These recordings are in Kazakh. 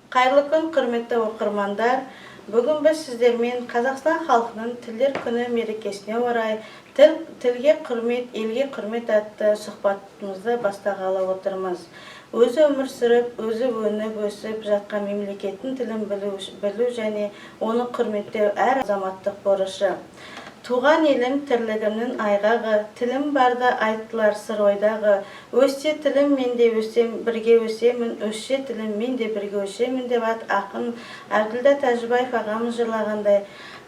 Қайырлы күн, құрметті оқырмандар. Бүгін біз сіздермен Қазақстан халқының тілдер күні мерекесіне орай тілге құрмет, елге құрмет атты сұхбатымызды бастағалы отырмыз. Өзі өмір сүріп, өзі өніп өсіп жатқан мемлекеттің тілін білу және оны құрметтеу әр азаматтық борышы. Туған елім тірлігімнің айғағы, тілім барда айтылар сыр ойдағы. Өссе тілім мен де өсем, бірге өсемін, өссе тілім мен де бірге өсемін деп ақын Әбділда Тәжібаев ағамыз жырлағандай.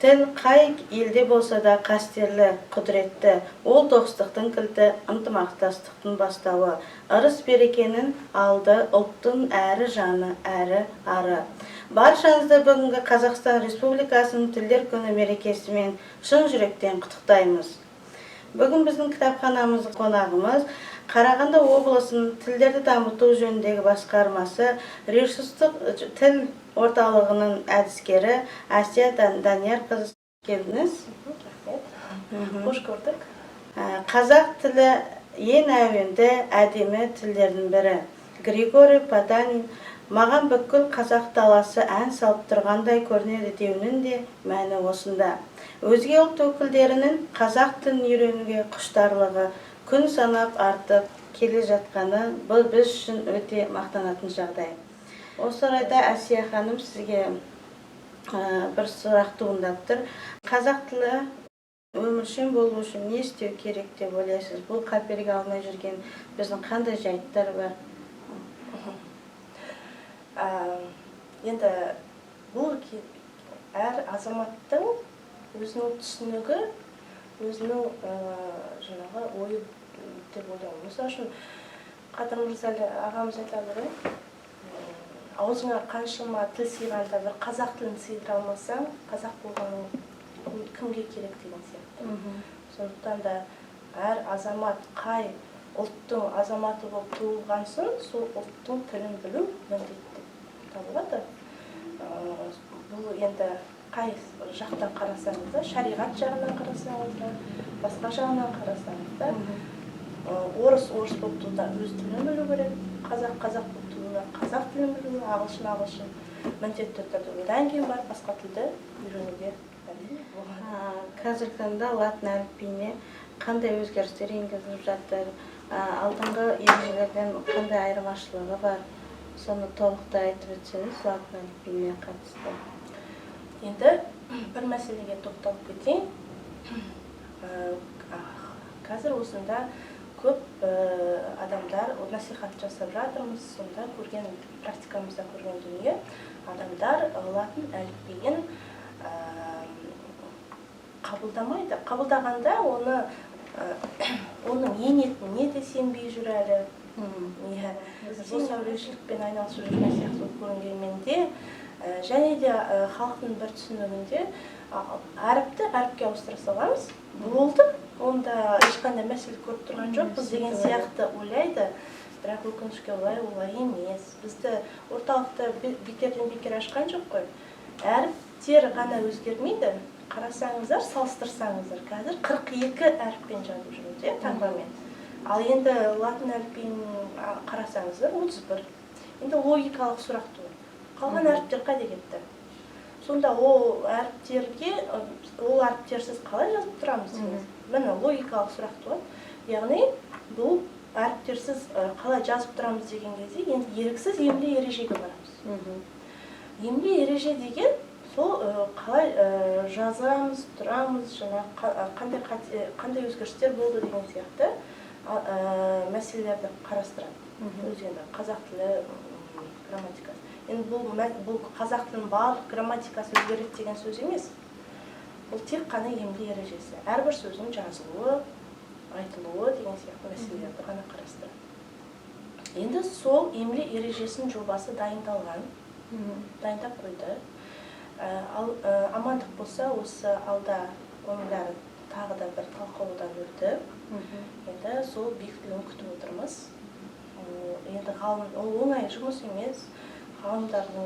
Тіл қай елде болса да қастерлі, құдіретті, ол достықтың кілті, ынтымақтастықтың бастауы. Ырыс берекенің алды, ұлттың әрі жаны, әрі ары. Баршаңызды бүгінгі Қазақстан Республикасының тілдер күні мерекесімен шын жүректен құттықтаймыз. Бүгін біздің кітапханамыз қонағымыз Қарағанды облысының тілдерді дамыту жөніндегі басқармасы ресурстық тіл орталығының әдіскері Әсия Даниярқызы, келдіңіз. Қош көрдік. Қазақ тілі ең әуенді әдемі тілдердің бірі. Григорий Потанин маған бүкіл қазақ даласы ән салып тұрғандай көрінеді деуінің де мәні осында. Өзге ұлт өкілдерінің қазақ тілін үйренуге құштарлығы күн санап артып келе жатқаны бұл біз үшін өте мақтанатын жағдай. Осы орайда Әсия ханым, сізге бір сұрақ туындап тұр. Қазақ тілі өміршең болу үшін не істеу керек деп ойлайсыз? Бұл қаперге алмай жүрген біздің қандай жайттар бар? Енді бұл әр азаматтың өзінің түсінігі, өзінің жаңағы ойы деп ойлаймын. Мысалы үшін Қадыр Мырзалы ағамыз айтады ғой, аузыңа қаншама тіл сыйғанда бір қазақ тілін сыйдыра алмасаң, қазақ болғаның кімге керек деген сияқты. Сондықтан да әр азамат қай ұлттың азаматы болып туылғансын, сол ұлттың тілін білу міндетті табылады. Бұл енді қай жақтан қарасаңыз да, шариғат жағынан қарасаңыз да, басқа жағынан қарасаңыз да, орыс болып туылда өз тілін білу керек, қазақ болып туылда қазақ тілін білу, ағылшын міндетті түрде. Одан кейін бар басқа тілді үйренуге болады. Қазіргі таңда латын әліпбиіне қандай өзгерістер енгізіліп жатыр? Алдыңғы ережелерден қандай айырмашылығы бар? Соны толықтай айтып өтсеңіз латын әліпбиіне қатысты. Енді бір мәселеге тоқталып кетейін. Қазір осында көп адамдар насихат жасап жатырмыз, сонда практикамызда көрген дүние, адамдар латын әліпбиін қабылдамайды. Қабылдағанда оның енетініне де сенбей жүр әлі. Бұл сәулешілікпен айналысып жүрген сияқты көрінгенмен де, және де халықтың бір түсінігінде әріпке ауыстыра саламыз. Болды, онда ешқандай мәселе көріп тұрған жоқпыз деген сияқты ойлайды. Бірақ өкінішке олай емес. Бізді орталықта бекерден бекер ашқан жоқ қой. Әріптер ғана өзгермейді. Қарасаңыздар, салыстырсаңыздар, қазір 42 әріппен жазып жүрміз, таңбамен. Ал енді латын әліпбиін қарасаңыздар 31. Енді логикалық сұрақ туады. Қалған әріптер қайда кетті? Сонда ол әріптерсіз қалай жазып тұрамыз? Міне логикалық сұрақ туады. Яғни бұл әріптерсіз қалай жазып тұрамыз деген кезде енді еріксіз емле ережеге барамыз. Емле ереже деген сол қалай жазамыз, тұрамыз, қандай өзгерістер болды деген сияқты мәселелерді қарастырады. Өзінде қазақ тілі грамматикасы. Енді бұл қазақ тілінің барлық грамматикасы өзгереді деген сөз емес. Бұл тек қана емле ережесі. Әрбір сөздің жазылуы, айтылуы деген сияқты мәселелерді ғана қарастырады. Енді сол емле ережесінің жобасы дайындалған, дайындап қойды. Амандық болса, осы алда оның бәрі тағы да бір талқылаудан өтті. Енді сол бекітілуін күтіп отырмыз. Енді ол оңай жұмыс емес, ғалымдардың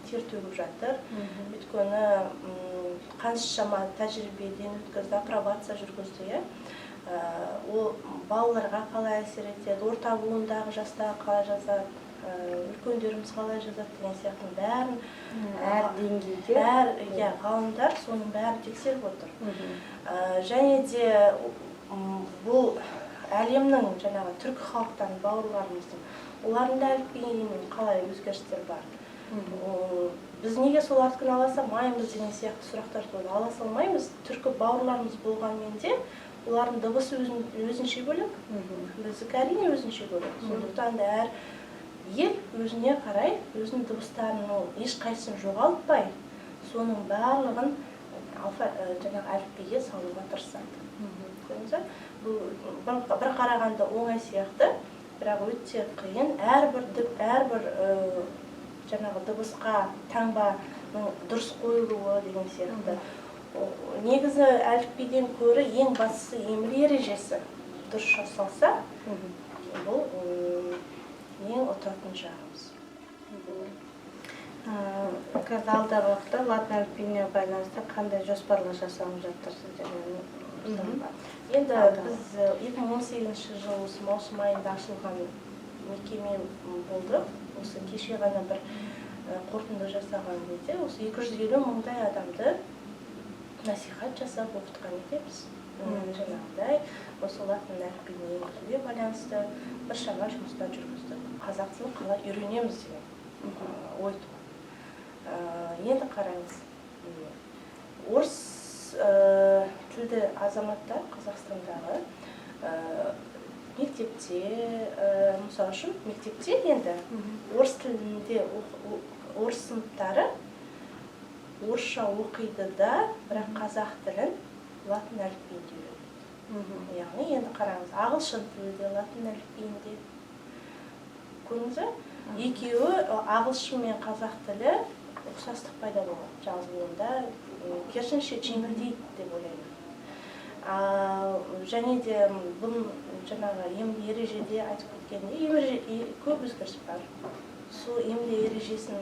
тер төгіп жатыр. Өйткені қаншама тәжірибеден өткізді, апробация жүргізді. Ол балаларға қалай әсер етеді, орта буындағы жастағы қалай жазады, үлкендеріміз қалай жазады деген сияқты бәрін әр деңгейде ғалымдар соның бәрін тексеріп отыр. Және де бұл әлемнің жаңағы түркі халықтарын бауырларымыздың олардың да әліпбиінің қалай өзгерістер бар. Біз неге солардікін ала салмаймыз деген сияқты сұрақтар туады. Ала салмаймыз. Түркі бауырларымыз болғанмен де олардың дыбысы өзінше бөлек, біздікі әрине өзінше бөлек. Сондықтан да әр ел өзіне қарай өзінің дыбыстарының ешқайсысын жоғалтпай, соның барлығын жаңағы әліпбиге салуға тырысады. Көрдіңіздер? Бір қарағанда оңай сияқты, бірақ өте қиын. Әрбір жаңағы дыбысқа таңбаның дұрыс қойылуы деген сияқты. Негізі әліпбиден көрі ең бастысы емле ережесі дұрыс жасалса, бұл ең ұтатын жағымыз. Қазір алдағы уақытта латын әліпбиіне байланысты қандай жоспарлар жасалып жатыр сіздермен? Енді біз 2018 жыл маусым айында ашылған мекеме болды. Осы кеше ғана бір қорытынды жасаған кезде, осы 250 мыңдай адамды насихат жасап оқытқан екенбіз. Жаңағыдай, осы латын әліпбиіне енгізуге байланысты біршама жұмыстар жүргіздік. Қазақ тілін қалай үйренеміз деген ой туады. Енді қараңыз, орыс тілді азаматтар Қазақстандағы мектепте, мысалы үшін мектепте енді орыс тілінде орыс сыныптары орысша оқиды да, бірақ қазақ тілін латын әліпбиінде үйренеді. Яғни енді қараңыз, ағылшын тілі де латын әліпбиінде. Көрдіңіздер? Екеуі ағылшын мен қазақ тілі ұқсастық пайда болады жазылуында, керісінше жеңілдейді деп ойлаймын. Және де бұл жаңағы емле ережеде айтып кеткенде көп өзгеріс бар. Сол емле ережесін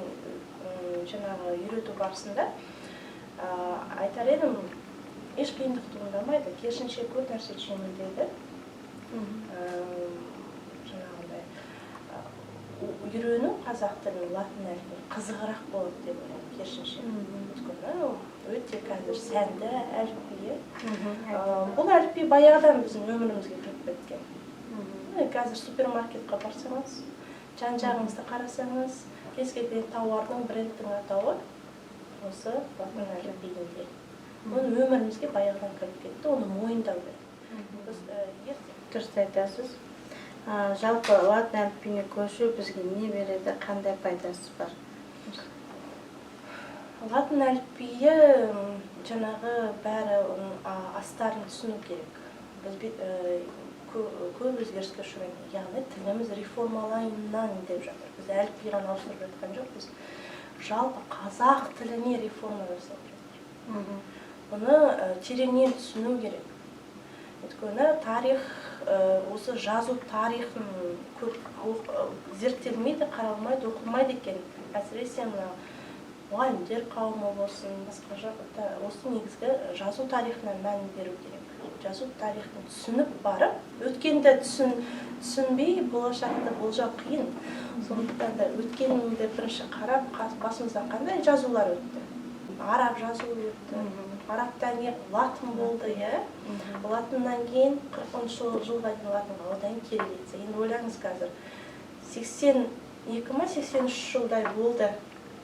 жаңағы үйрету барысында айтар едім, еш қиындық туындамайды, керісінше көп нәрсе жеңілдейді. Жаңағыдай үйрену қазақ тілін латын әліпбиін қызығырақ болады деп ойлаймын, керісінше. Өте қазір сәнді әліпби. Бұл әліпби баяғыдан біздің өмірімізге кіріп кеткен. Қазір супермаркетқа барсаңыз, жан-жағыңызды қарасаңыз, кез келген тауардың брендтің атауы осы латын әліпбиінде. Оның өмірімізге баяғыдан кіріп кетті, оны мойындау керек. Дұрыс айтасыз. Жалпы латын әліпбиіне көшу бізге не береді, қандай пайдасы бар? Латын әліпбиі жаңағы бәрі астарын түсіну керек. Біз көп өзгеріске ұшыраймыз. Яғни тіліміз реформалайыннан деп жатыр. Біз әліпби ғана ауыстырып жатқан жоқпыз. Жалпы қазақ тіліне реформа жасап жатыр. Бұны тереңнен түсіну керек. Өйткені тарих, осы жазу тарихын көп зерттелмейді, қаралмайды, оқылмайды екен. Әсіресе мұғалімдер қауымы болсын, басқа жақта осы негізгі жазу тарихына мән беру керек. Жазу тарихын түсініп барып, өткенді түсінбей болашақты болжау қиын. Сондықтан да өткенді бірінші қарап, басымыздан қандай жазулар өтті. Араб жазуы өтті. Арабтан кейін латын болды, латыннан кейін 40 жылға дейін латынға, одан кириллица. Енді ойлаңыз қазір 82-83 жылдай болды.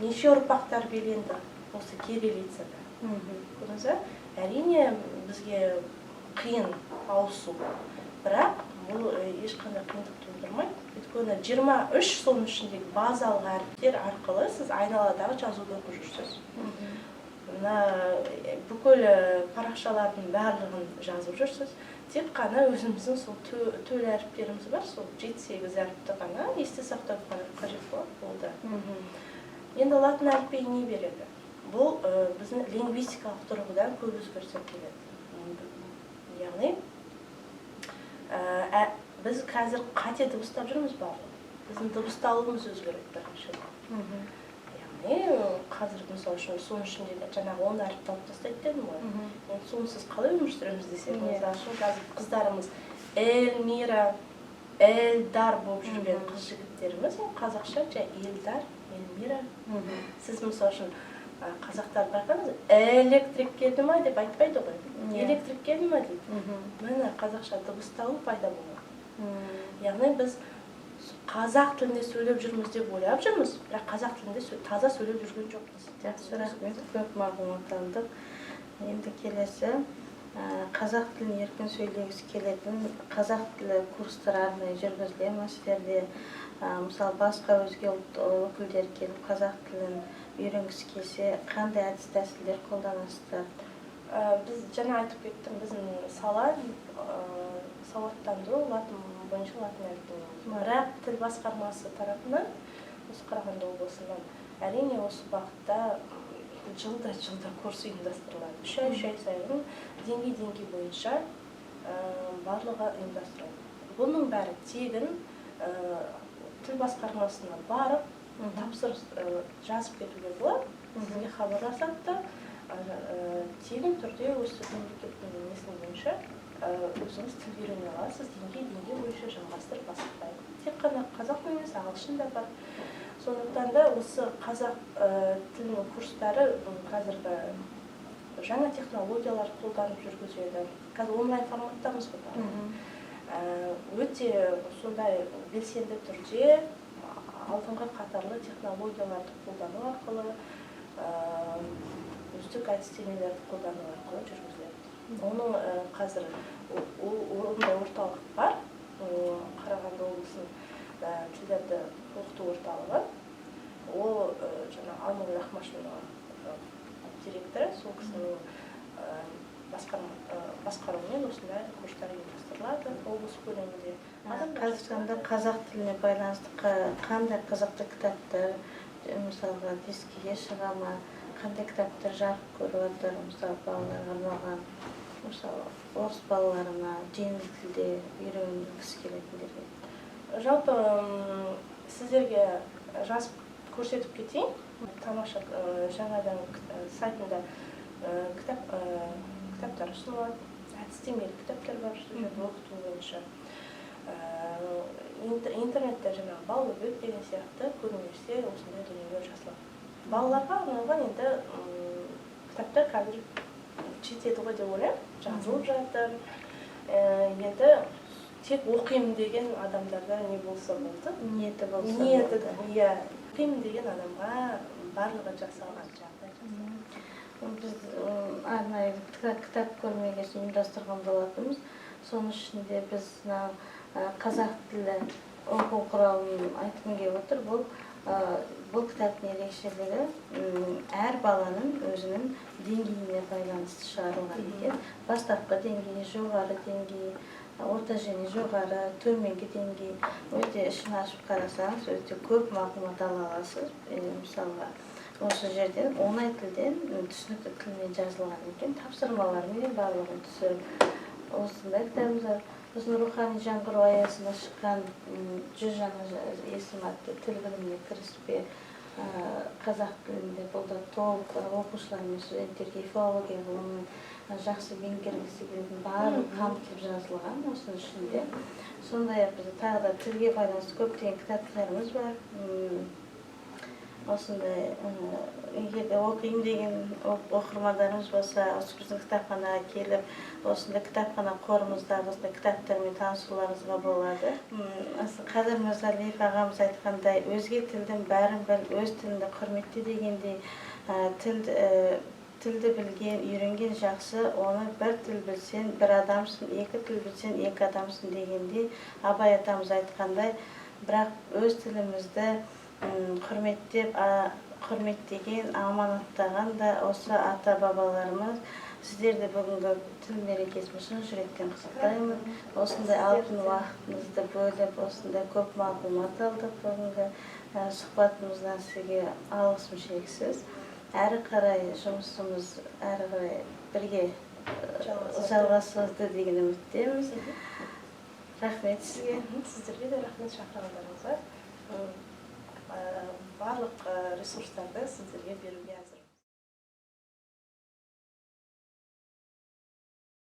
Неше ұрпақтар беленді осы кириллицада. Көрдіңіз, әрине бізге қиын ауысу, бірақ бұл ешқандай қиындық тудырмайды. Өйткені 23 соның ішіндегі базалық әріптер арқылы сіз айналадағы жазуды оқып жүрсіз. Бүкіл парақшалардың барлығын жазып жүрсіз. Тек қана өзіміздің сол төл әріптеріміз бар, сол 7-8 әріпті ғана есте сақтау қажет болды. Енді латын әліпбиі не береді? Бұл біздің лингвистикалық тұрғыдан көп өзгеріс келеді. Яғни біз қазір қате дыбыстап жүрміз барлығы. Біздің дыбысталуымыз өзгереді біріншіден. Яғни қазір мысалы үшін соның ішінде жаңағы 10 әріпті алып тастайды дедім ғой. Сонсыз қалай өмір сүреміз десек, мысалы үшін қазір қыздарымыз Эльмира, Элдар болып жүрген қыз жігіттеріміз, қазақша жай Элдар, Эльмира. Сіз мысал үшін қазақтар байқаңыз, электрик келді ма деп айтпайды ғой. Электрик келді ма дейді. Міне қазақша дыбысталу пайда болған. Яғни біз қазақ тілінде сөйлеп жүрміз деп ойлап жүрміз, бірақ қазақ тілінде таза сөйлеп жүрген жоқпыз. Жақсы, рахмет, көп мағлұмат алдық. Енді келесі, қазақ тілін еркін сөйлегісі келетін қазақ тілі курстары арнайы жүргізіле ме сіздерде? Мысалы, басқа өзге ұлт өкілдері келіп қазақ тілін үйренгісі келсе, қандай әдіс тәсілдер қолданасыздар? Біз жаңа айтып кеттім, біздің сала сауаттандыру латын бойынша латын әліпбиі. Бірақ тіл басқармасы тарапынан, осы Қарағанды облысынан әрине осы бағытта жылда курс ұйымдастырылады. 3 ай сайын деңгей бойынша барлығы ұйымдастырылады. Бұның бәрі тегін тіл басқармасына барып, тапсырыс жазып кетуге болады. Сізге хабарласады да, тегін түрде осы мемлекеттің несінің бойынша өзіңіз тіл үйрене аласыз, деңгей бойынша жалғастырып бастайды. Тек қана қазақ емес, ағылшын да бар. Сондықтан да осы қазақ тілінің курстары қазіргі жаңа технологиялар қолданып жүргізеді. Қазір онлайн форматтамыз ғой. Өте сондай белсенді түрде алдыңғы қатарлы технологияларды қолдану арқылы, үздік әдістемелерді қолдану арқылы жүргізіледі. Оның қазір ондай орталық бар, Қарағанды облысының тілдерді оқыту орталығы. Ол жаңа Алмагүл Рахмашеваның директоры, сол кісінің басқаруымен осындай курстар ұйымдастырылады облыс көлемінде. Қазақстанда қазақ тіліне байланысты қандай қызықты кітаптар, мысалға дискіге шыға ма, қандай кітаптар жарық көріп отыр, мысалы балаларға арналған, мысалы орыс балаларына жеңіл тілде үйренгісі келетіндерге? Жалпы сіздерге жазып көрсетіп кетейін. Тамаша жаңадан сайтында кітаптар ұсынылады, әдістемелік кітаптар бар, сюжет оқыту бойынша. Интернетте жаңағы бал бөбек деген сияқты көрмелерде осындай дүниелер жасалады. Балаларға арналған енді кітаптар қазір жетеді ғой деп ойлаймын, жазылып жатыр. Енді тек оқимын деген адамдарда не болса болды? Ниеті болса болды. Иә, оқимын деген адамға барлығы жасалған жағдай жасалған. Біз арнайы кітап көрмесін ұйымдастырған болатынбыз. Соның ішінде біз қазақ тілі оқу құралын айтқым келіп отыр. Бұл кітаптың ерекшелігі әр баланың өзінің деңгейіне байланысты шығарылған екен. Бастапқы деңгей, жоғары деңгей, орта және жоғары, төменгі деңгей. Өте ішін ашып қарасаңыз, өте көп мағлұмат ала аласыз. Мысалға, осы жерден оңай тілден түсінікті тілмен жазылған екен. Тапсырмалармен барлығын түсіріп, осындай кітабымыз бар. Біздің рухани жаңғыру аясында шыққан 100 жаңа есім атты тіл біліміне кіріспе қазақ тілінде бұл да толық оқушылар мен студенттерге филология ғылымын жақсы меңгергісі келетін барлық қамтылып жазылған осының ішінде. Сондай-ақ бізде тағы да тілге байланысты көптеген кітаптарымыз бар. Осындай егер де оқимын деген оқырмандарымыз болса, осы біздің кітапханаға келіп, осындай кітапхана қорымыздағы осындай кітаптармен танысуларыңызға болады. Қадыр Мырзалиев ағамыз айтқандай, өзге тілдің бәрін біл, өз тіліңді құрметте дегендей, тілді білген, үйренген жақсы, оны бір тіл білсең, бір адамсың, екі тіл білсең, екі адамсың дегендей, Абай атамыз айтқандай, бірақ өз тілімізді құрметтеген, аманаттаған да осы ата-бабаларымыз. Сіздерді бүгінгі тіл мерекесімен шын жүректен құттықтаймын. Осындай алтын уақытыңызды бөліп, осындай көп мағлұмат алдық. Бүгінгі сұхбатымыздан сізге алғысым шексіз. Әрі қарай жұмысымыз әрі қарай бірге жалғасады деген үміттеміз. Рахмет сізге. Сіздерге де рахмет шақырғандарыңызға. Барлық ресурстарды сіздерге беруге әзір.